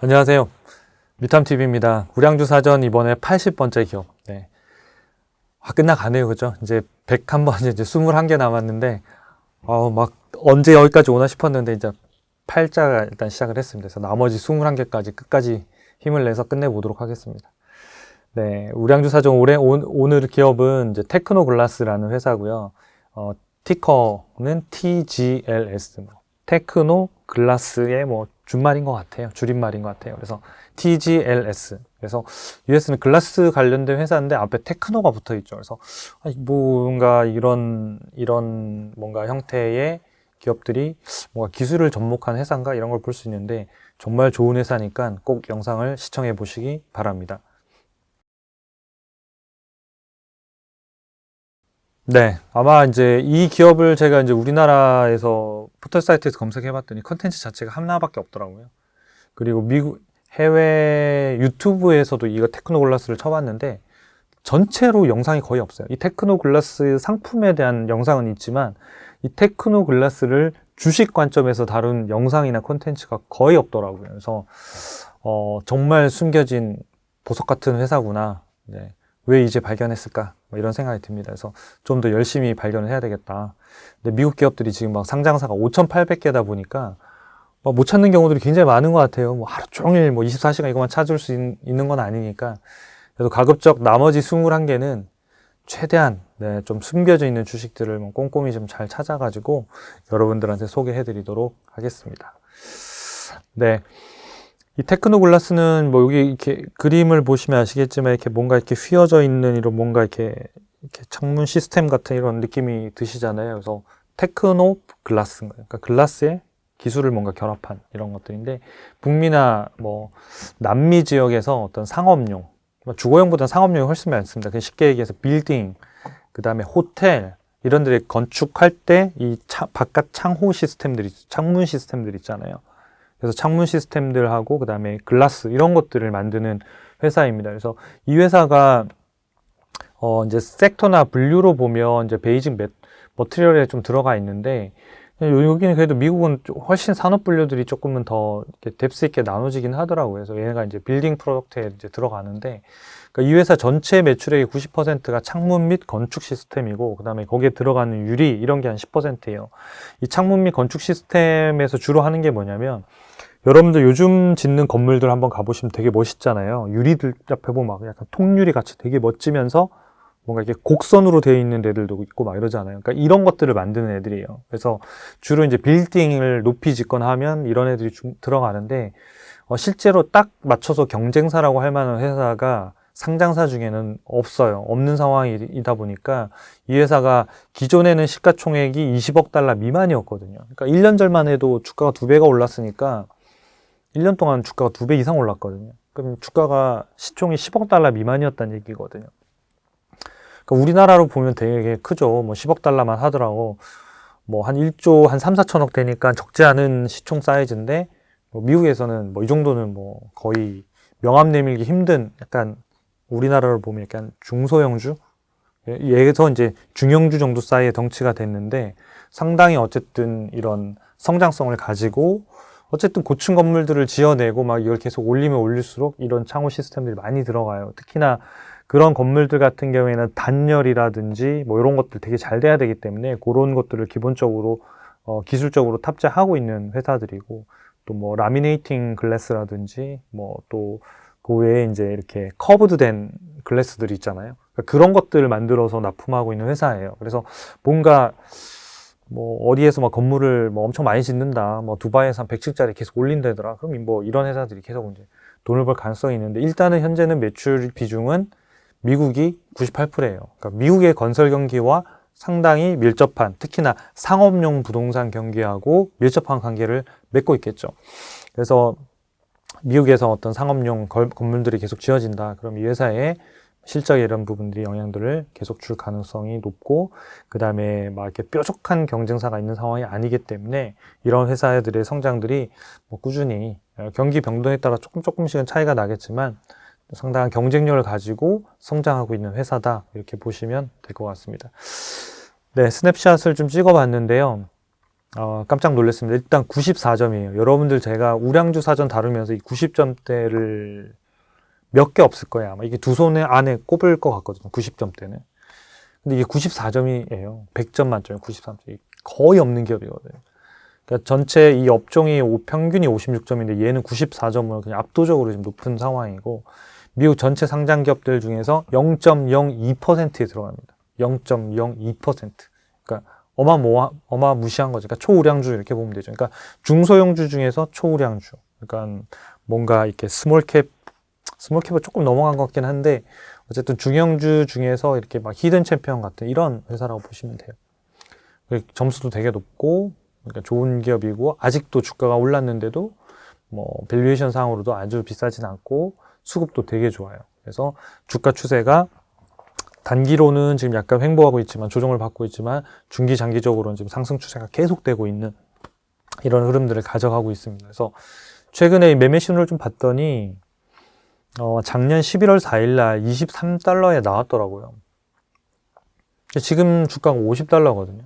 안녕하세요. 미탐TV입니다. 우량주사전 이번에 80번째 기업. 네. 끝나가네요. 그죠? 이제 101번, 이제 21개 남았는데, 막 언제 여기까지 오나 싶었는데, 이제 8자가 일단 시작을 했습니다. 그래서 나머지 21개까지 끝까지 힘을 내서 끝내보도록 하겠습니다. 네. 우량주사전 오늘 기업은 이제 테크노글라스라는 회사고요. 티커는 TGLS. 테크노글라스의 준말인 것 같아요. 줄임말인 것 같아요. 그래서 TGLS. 그래서 US는 글라스 관련된 회사인데 앞에 테크노가 붙어 있죠. 그래서 뭔가 이런 뭔가 형태의 기업들이 뭔가 기술을 접목한 회사인가 이런 걸 볼 수 있는데 정말 좋은 회사니까 꼭 영상을 시청해 보시기 바랍니다. 네, 아마 이제 이 기업을 제가 이제 우리나라에서 포털 사이트에서 검색해 봤더니 컨텐츠 자체가 하나밖에 없더라고요. 그리고 미국 해외 유튜브에서도 이거 테크노글라스를 쳐봤는데 전체로 영상이 거의 없어요. 이 테크노글라스 상품에 대한 영상은 있지만 이 테크노글라스를 주식 관점에서 다룬 영상이나 콘텐츠가 거의 없더라고요. 그래서 정말 숨겨진 보석 같은 회사구나. 네. 왜 이제 발견했을까? 이런 생각이 듭니다. 그래서 좀 더 열심히 발견을 해야 되겠다. 근데 미국 기업들이 지금 막 상장사가 5,800개다 보니까 못 찾는 경우들이 굉장히 많은 것 같아요. 하루 종일 24시간 이것만 찾을 수 있는 건 아니니까. 그래서 가급적 나머지 21개는 최대한 좀 숨겨져 있는 주식들을 꼼꼼히 좀 잘 찾아가지고 여러분들한테 소개해 드리도록 하겠습니다. 네. 이 테크노글라스는 여기 이렇게 그림을 보시면 아시겠지만 이렇게 뭔가 이렇게 휘어져 있는 이런 뭔가 이렇게 창문 시스템 같은 이런 느낌이 드시잖아요. 그래서 테크노글라스인 거예요. 그러니까 글라스에 기술을 뭔가 결합한 이런 것들인데 북미나 남미 지역에서 어떤 상업용, 주거용보다는 상업용이 훨씬 많습니다. 그냥 쉽게 얘기해서 빌딩, 그 다음에 호텔 이런 데를 건축할 때 이 바깥 창문 시스템들 있잖아요. 그래서 창문 시스템들하고 그 다음에 글라스 이런 것들을 만드는 회사입니다. 그래서 이 회사가 이제 섹터나 분류로 보면 이제 베이직 머티리얼에 좀 들어가 있는데 여기는 그래도 미국은 훨씬 산업 분류들이 조금은 더 뎁스 있게 나눠지긴 하더라고요. 그래서 얘가 이제 빌딩 프로덕트에 이제 들어가는데 그러니까 이 회사 전체 매출액의 90%가 창문 및 건축 시스템이고 그다음에 거기에 들어가는 유리 이런 게 한 10%예요. 이 창문 및 건축 시스템에서 주로 하는 게 뭐냐면 여러분들 요즘 짓는 건물들 한번 가보시면 되게 멋있잖아요. 유리들 앞에 보면 막 약간 통유리 같이 되게 멋지면서 뭔가 이렇게 곡선으로 되어 있는 애들도 있고 막 이러잖아요. 그러니까 이런 것들을 만드는 애들이에요. 그래서 주로 이제 빌딩을 높이 짓거나 하면 이런 애들이 들어가는데 실제로 딱 맞춰서 경쟁사라고 할 만한 회사가 상장사 중에는 없어요. 없는 상황이다 보니까 이 회사가 기존에는 시가총액이 20억 달러 미만이었거든요. 그러니까 1년 전만 해도 주가가 2배가 올랐으니까 1년 동안 주가가 2배 이상 올랐거든요. 그럼 주가가 시총이 10억 달러 미만이었다는 얘기거든요. 그러니까 우리나라로 보면 되게 크죠. 10억 달러만 하더라고. 한 1조 한 3, 4천억 되니까 적지 않은 시총 사이즈인데 미국에서는 이 정도는 거의 명함 내밀기 힘든 약간 우리나라로 보면 약간 중소형주? 얘에서 이제 중형주 정도 사이의 덩치가 됐는데 상당히 어쨌든 이런 성장성을 가지고 어쨌든 고층 건물들을 지어내고 막 이걸 계속 올리면 올릴수록 이런 창호 시스템들이 많이 들어가요. 특히나 그런 건물들 같은 경우에는 단열이라든지 이런 것들 되게 잘 돼야 되기 때문에 그런 것들을 기본적으로 기술적으로 탑재하고 있는 회사들이고 또 라미네이팅 글래스라든지 또 그 외에 이제 이렇게 커브드 된 글래스들이 있잖아요. 그러니까 그런 것들을 만들어서 납품하고 있는 회사예요. 그래서 뭔가 어디에서 건물을 엄청 많이 짓는다. 두바이에서 한 100층짜리 계속 올린다더라. 그럼 이런 회사들이 계속 이제 돈을 벌 가능성이 있는데 일단은 현재는 매출 비중은 미국이 98%예요. 그러니까 미국의 건설 경기와 상당히 밀접한, 특히나 상업용 부동산 경기하고 밀접한 관계를 맺고 있겠죠. 그래서 미국에서 어떤 상업용 건물들이 계속 지어진다. 그럼 이 회사의 실적에 이런 부분들이 영향들을 계속 줄 가능성이 높고, 그 다음에 이렇게 뾰족한 경쟁사가 있는 상황이 아니기 때문에 이런 회사들의 성장들이 꾸준히 경기 변동에 따라 조금씩은 차이가 나겠지만 상당한 경쟁력을 가지고 성장하고 있는 회사다. 이렇게 보시면 될 것 같습니다. 네, 스냅샷을 좀 찍어 봤는데요. 깜짝 놀랐습니다. 일단 94점이에요. 여러분들 제가 우량주 사전 다루면서 이 90점대를 몇 개 없을 거예요. 아마 이게 두 손에 안에 꼽을 것 같거든요. 90점대는. 근데 이게 94점이에요. 100점 만점에 93점. 거의 없는 기업이거든요. 그러니까 전체 이 업종이 평균이 56점인데 얘는 94점으로 그냥 압도적으로 지금 높은 상황이고, 미국 전체 상장 기업들 중에서 0.02%에 들어갑니다. 0.02%. 그러니까 어마무시한 거죠. 그러니까 초우량주 이렇게 보면 되죠. 그러니까 중소형주 중에서 초우량주. 그러니까 뭔가 이렇게 스몰캡은 조금 넘어간 것 같긴 한데, 어쨌든 중형주 중에서 이렇게 막 히든 챔피언 같은 이런 회사라고 보시면 돼요. 점수도 되게 높고, 그러니까 좋은 기업이고, 아직도 주가가 올랐는데도 뭐 밸류에이션 상으로도 아주 비싸진 않고 수급도 되게 좋아요. 그래서 주가 추세가 단기로는 지금 약간 횡보하고 있지만, 조정을 받고 있지만, 중기 장기적으로는 지금 상승 추세가 계속되고 있는 이런 흐름들을 가져가고 있습니다. 그래서 최근에 매매 신호를 좀 봤더니 작년 11월 4일 날 23달러에 나왔더라고요. 지금 주가가 50달러거든요.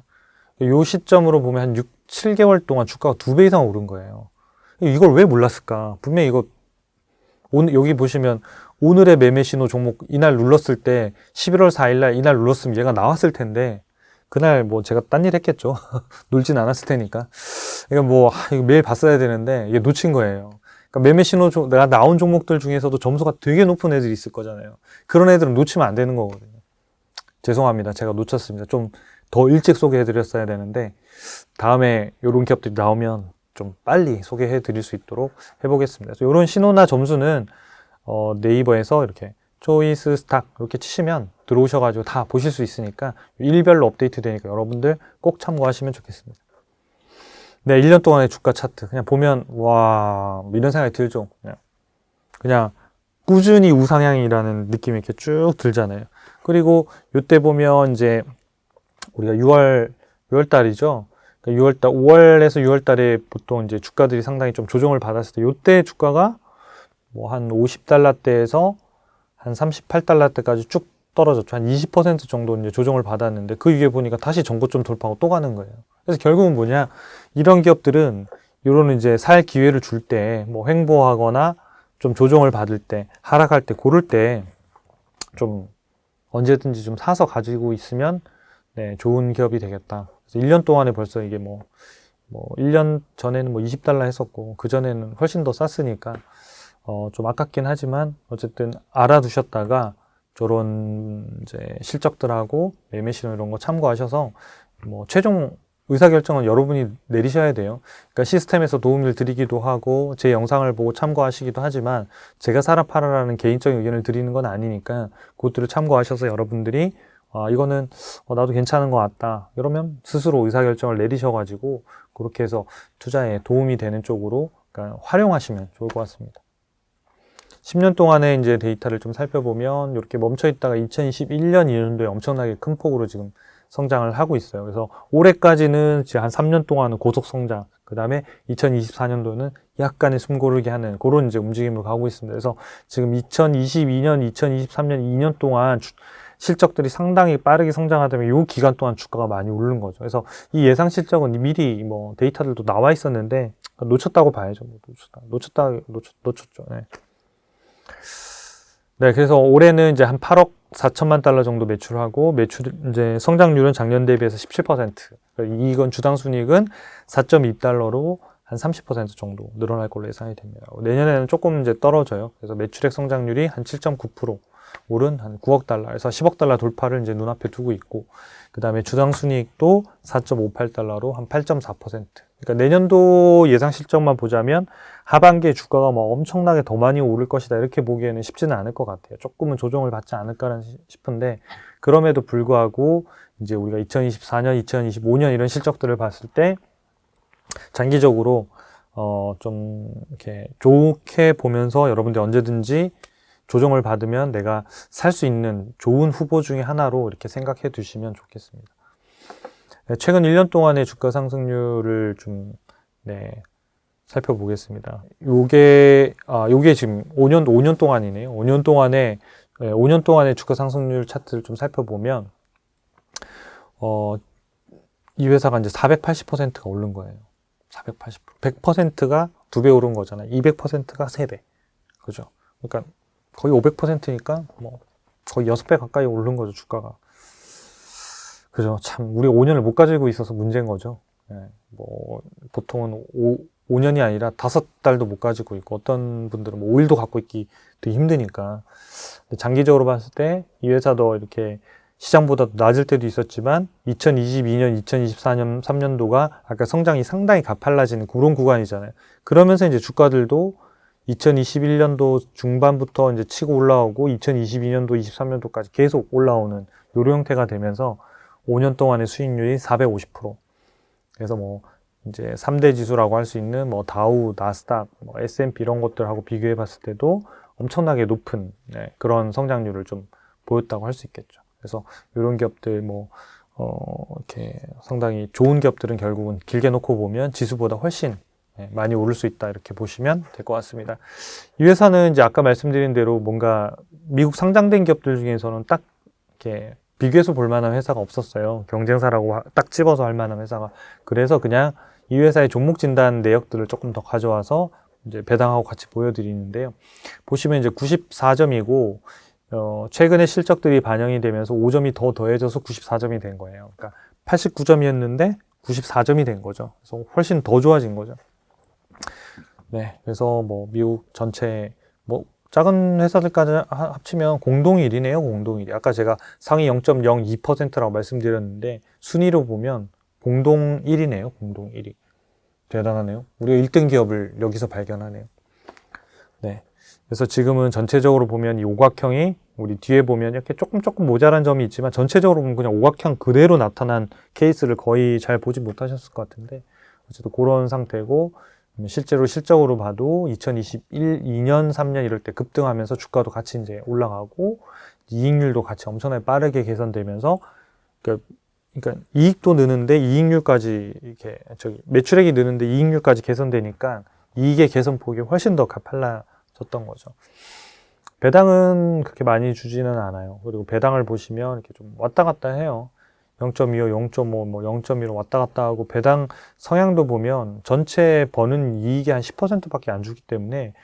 이 시점으로 보면 한 6, 7개월 동안 주가가 2배 이상 오른 거예요. 이걸 왜 몰랐을까? 분명히 이거 오늘 여기 보시면 오늘의 매매 신호 종목 이날 눌렀을 때 11월 4일 날 이날 눌렀으면 얘가 나왔을 텐데, 그날 뭐 제가 딴 일 했겠죠. 놀진 않았을 테니까. 이거 뭐 이거 매일 봤어야 되는데 이게 놓친 거예요. 그러니까 매매 신호 내가 나온 종목들 중에서도 점수가 되게 높은 애들이 있을 거잖아요. 그런 애들은 놓치면 안 되는 거거든요. 죄송합니다. 제가 놓쳤습니다. 좀 더 일찍 소개해 드렸어야 되는데, 다음에 이런 기업들이 나오면 좀 빨리 소개해 드릴 수 있도록 해보겠습니다. 그래서 이런 신호나 점수는 네이버에서 이렇게 초이스 스탁 이렇게 치시면 들어오셔가지고 다 보실 수 있으니까 일별로 업데이트 되니까 여러분들 꼭 참고하시면 좋겠습니다. 네, 1년 동안의 주가 차트 그냥 보면 와 이런 생각이 들죠. 그냥 꾸준히 우상향이라는 느낌이 이렇게 쭉 들잖아요. 그리고 이때 보면 이제 우리가 6월 달이죠. 그러니까 6월 달, 5월에서 6월 달에 보통 이제 주가들이 상당히 좀 조정을 받았을 때, 이때 주가가 뭐 한 50달러대에서 한 38달러대까지 쭉 떨어졌죠. 한 20% 정도 이제 조정을 받았는데, 그 위에 보니까 다시 전고점 돌파하고 또 가는 거예요. 그래서 결국은 뭐냐, 이런 기업들은 이런 이제 살 기회를 줄 때, 뭐 횡보하거나 좀 조정을 받을 때, 하락할 때, 고를 때 좀 언제든지 좀 사서 가지고 있으면 네, 좋은 기업이 되겠다. 그래서 1년 동안에 벌써 이게 뭐 1년 전에는 뭐 20달러 했었고, 그전에는 훨씬 더 쌌으니까, 좀 아깝긴 하지만, 어쨌든 알아두셨다가, 저런 이제 실적들하고 매매 신호 이런 거 참고하셔서, 뭐 최종 의사결정은 여러분이 내리셔야 돼요. 그러니까 시스템에서 도움을 드리기도 하고, 제 영상을 보고 참고하시기도 하지만, 제가 사라 팔아라는 개인적인 의견을 드리는 건 아니니까, 그것들을 참고하셔서 여러분들이 이거는 나도 괜찮은 것 같다. 이러면 스스로 의사결정을 내리셔가지고 그렇게 해서 투자에 도움이 되는 쪽으로 그러니까 활용하시면 좋을 것 같습니다. 10년 동안의 이제 데이터를 좀 살펴보면 이렇게 멈춰 있다가 2021년 2년도에 엄청나게 큰 폭으로 지금 성장을 하고 있어요. 그래서 올해까지는 이제 한 3년 동안은 고속 성장, 그 다음에 2024년도는 약간의 숨고르기 하는 그런 이제 움직임으로 가고 있습니다. 그래서 지금 2022년, 2023년 2년 동안 실적들이 상당히 빠르게 성장하다면 이 기간 동안 주가가 많이 오른 거죠. 그래서 이 예상 실적은 미리 뭐 데이터들도 나와 있었는데 놓쳤다고 봐야죠. 놓쳤죠. 네. 네, 그래서 올해는 이제 한 8억 4천만 달러 정도 매출하고 이제 성장률은 작년 대비해서 17%. 그러니까 이건 주당 순이익은 4.2달러로 한 30% 정도 늘어날 걸로 예상이 됩니다. 내년에는 조금 이제 떨어져요. 그래서 매출액 성장률이 한 7.9%. 오른 한 9억 달러에서 10억 달러 돌파를 이제 눈앞에 두고 있고, 그 다음에 주당 순이익도 4.58달러로 한 8.4%. 그러니까 내년도 예상 실적만 보자면 하반기에 주가가 뭐 엄청나게 더 많이 오를 것이다 이렇게 보기에는 쉽지는 않을 것 같아요. 조금은 조정을 받지 않을까 싶은데, 그럼에도 불구하고 이제 우리가 2024년, 2025년 이런 실적들을 봤을 때 장기적으로 좀 이렇게 좋게 보면서 여러분들 언제든지 조정을 받으면 내가 살 수 있는 좋은 후보 중에 하나로 이렇게 생각해 두시면 좋겠습니다. 최근 1년 동안의 주가 상승률을 좀 살펴보겠습니다. 요게 지금 5년 동안이네요. 5년 동안의 주가 상승률 차트를 좀 살펴보면 이 회사가 이제 480%가 오른 거예요. 480%. 100%가 2배 오른 거잖아요. 200%가 3배. 그죠? 그러니까 거의 500%니까 뭐 거의 6배 가까이 오른 거죠, 주가가. 그죠? 참, 우리 5년을 못 가지고 있어서 문제인 거죠. 예, 뭐, 보통은 5년이 아니라 5달도 못 가지고 있고, 어떤 분들은 뭐 5일도 갖고 있기 되게 힘드니까. 장기적으로 봤을 때 이 회사도 이렇게 시장보다 낮을 때도 있었지만, 2022년, 2024년, 3년도가 아까 성장이 상당히 가팔라지는 그런 구간이잖아요. 그러면서 이제 주가들도 2021년도 중반부터 이제 치고 올라오고, 2022년도, 23년도까지 계속 올라오는 요런 형태가 되면서 5년 동안의 수익률이 450%. 그래서 뭐 이제 3대 지수라고 할 수 있는 뭐 다우, 나스닥, 뭐 S&P 이런 것들하고 비교해 봤을 때도 엄청나게 높은 그런 성장률을 좀 보였다고 할 수 있겠죠. 그래서 이런 기업들 이렇게 상당히 좋은 기업들은 결국은 길게 놓고 보면 지수보다 훨씬 많이 오를 수 있다 이렇게 보시면 될 것 같습니다. 이 회사는 이제 아까 말씀드린 대로 뭔가 미국 상장된 기업들 중에서는 딱 이렇게 비교해서 볼 만한 회사가 없었어요. 경쟁사라고 딱 집어서 할 만한 회사가. 그래서 그냥 이 회사의 종목 진단 내역들을 조금 더 가져와서 이제 배당하고 같이 보여드리는데요. 보시면 이제 94점이고, 최근에 실적들이 반영이 되면서 5점이 더 더해져서 94점이 된 거예요. 그러니까 89점이었는데 94점이 된 거죠. 그래서 훨씬 더 좋아진 거죠. 네. 그래서 뭐 미국 전체 뭐 작은 회사들까지 합치면 공동 1위네요. 공동 1위. 아까 제가 상위 0.02%라고 말씀드렸는데 순위로 보면 공동 1위네요. 공동 1위. 대단하네요. 우리가 1등 기업을 여기서 발견하네요. 네. 그래서 지금은 전체적으로 보면 이 오각형이 우리 뒤에 보면 이렇게 조금 모자란 점이 있지만 전체적으로 보면 그냥 오각형 그대로 나타난 케이스를 거의 잘 보지 못하셨을 것 같은데 어쨌든 그런 상태고 실제로 실적으로 봐도 2021, 2년, 3년 이럴 때 급등하면서 주가도 같이 이제 올라가고 이익률도 같이 엄청나게 빠르게 개선되면서 그러니까 이익도 느는데 이익률까지 이렇게 매출액이 느는데 이익률까지 개선되니까 이익의 개선폭이 훨씬 더 가팔라졌던 거죠. 배당은 그렇게 많이 주지는 않아요. 그리고 배당을 보시면 이렇게 좀 왔다 갔다 해요. 0.25, 0.5, 뭐 0.1로 왔다 갔다 하고 배당 성향도 보면 전체 버는 이익이 한 10%밖에 안 주기 때문에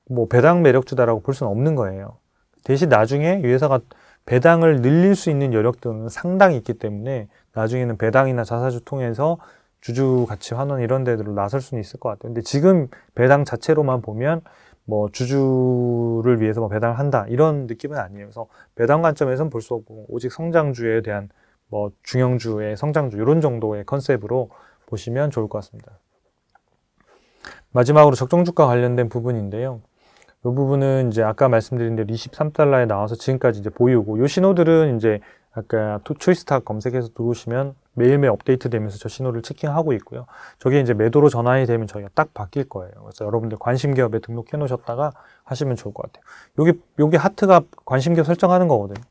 뭐 배당 매력주다라고 볼 수는 없는 거예요. 대신 나중에 이 회사가 배당을 늘릴 수 있는 여력들은 상당히 있기 때문에 나중에는 배당이나 자사주 통해서 주주 가치 환원 이런 데들로 나설 수는 있을 것 같아요. 근데 지금 배당 자체로만 보면 뭐 주주를 위해서 뭐 배당을 한다 이런 느낌은 아니에요. 그래서 배당 관점에서는 볼 수 없고 오직 성장주에 대한 뭐 중형주의 성장주 이런 정도의 컨셉으로 보시면 좋을 것 같습니다. 마지막으로 적정주가 관련된 부분인데요. 이 부분은 이제 아까 말씀드린 대로 23달러에 나와서 지금까지 이제 보이고 이 신호들은 이제 아까 초이스탁 검색해서 들어오시면 매일매일 업데이트 되면서 저 신호를 체킹하고 있고요. 저게 이제 매도로 전환이 되면 저희가 딱 바뀔 거예요. 그래서 여러분들 관심 기업에 등록해 놓으셨다가 하시면 좋을 것 같아요. 여기 하트가 관심 기업 설정하는 거거든요.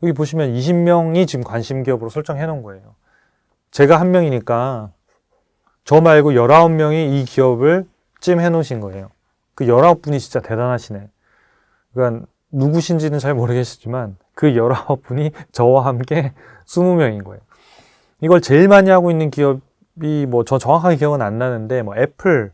여기 보시면 20명이 지금 관심 기업으로 설정해 놓은 거예요. 제가 한 명이니까 저 말고 19명이 이 기업을 찜해 놓으신 거예요. 그 19분이 진짜 대단하시네. 그러니까 누구신지는 잘 모르겠지만 그 19분이 저와 함께 20명인 거예요. 이걸 제일 많이 하고 있는 기업이 뭐 저 정확하게 기억은 안 나는데 뭐 애플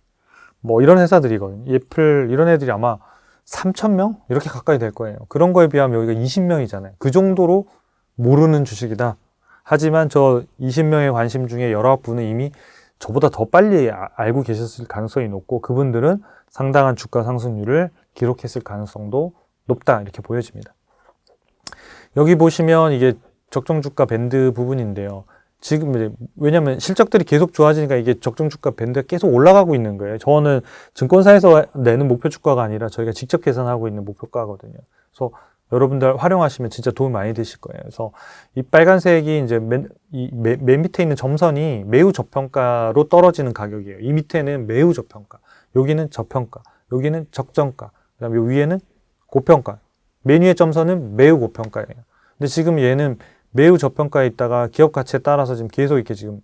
뭐 이런 회사들이거든요. 애플 이런 애들이 아마 3,000명? 이렇게 가까이 될 거예요. 그런 거에 비하면 여기가 20명이잖아요. 그 정도로 모르는 주식이다. 하지만 저 20명의 관심 중에 19분은 이미 저보다 더 빨리 알고 계셨을 가능성이 높고 그분들은 상당한 주가 상승률을 기록했을 가능성도 높다 이렇게 보여집니다. 여기 보시면 이게 적정주가 밴드 부분인데요. 지금 왜냐면 실적들이 계속 좋아지니까 이게 적정주가 밴드가 계속 올라가고 있는 거예요. 저는 증권사에서 내는 목표 주가가 아니라 저희가 직접 계산하고 있는 목표가거든요. 그래서 여러분들 활용하시면 진짜 도움 많이 되실 거예요. 그래서 이 빨간색이 이제 맨 밑에 있는 점선이 매우 저평가로 떨어지는 가격이에요. 이 밑에는 매우 저평가, 여기는 저평가, 여기는 적정가, 그다음에 요 위에는 고평가. 맨 위의 점선은 매우 고평가예요. 근데 지금 얘는 매우 저평가에 있다가 기업 가치에 따라서 지금 계속 이렇게 지금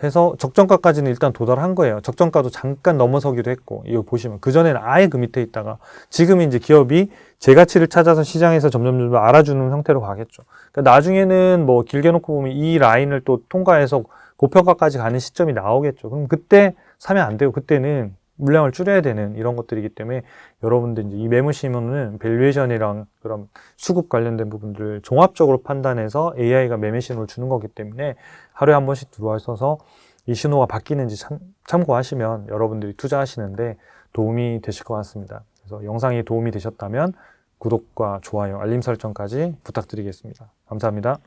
해서 적정가까지는 일단 도달한 거예요. 적정가도 잠깐 넘어서기도 했고, 이거 보시면 그전에는 아예 그 밑에 있다가 지금 이제 기업이 제 가치를 찾아서 시장에서 점점 알아주는 형태로 가겠죠. 그러니까 나중에는 뭐 길게 놓고 보면 이 라인을 또 통과해서 고평가까지 가는 시점이 나오겠죠. 그럼 그때 사면 안 돼요. 그때는 물량을 줄여야 되는 이런 것들이기 때문에 여러분들 이제 이 매물 신호는 밸류에이션이랑 그런 수급 관련된 부분들을 종합적으로 판단해서 AI가 매매 신호를 주는 거기 때문에 하루에 한 번씩 들어와 있어서 이 신호가 바뀌는지 참고하시면 여러분들이 투자하시는데 도움이 되실 것 같습니다. 그래서 영상이 도움이 되셨다면 구독과 좋아요, 알림 설정까지 부탁드리겠습니다. 감사합니다.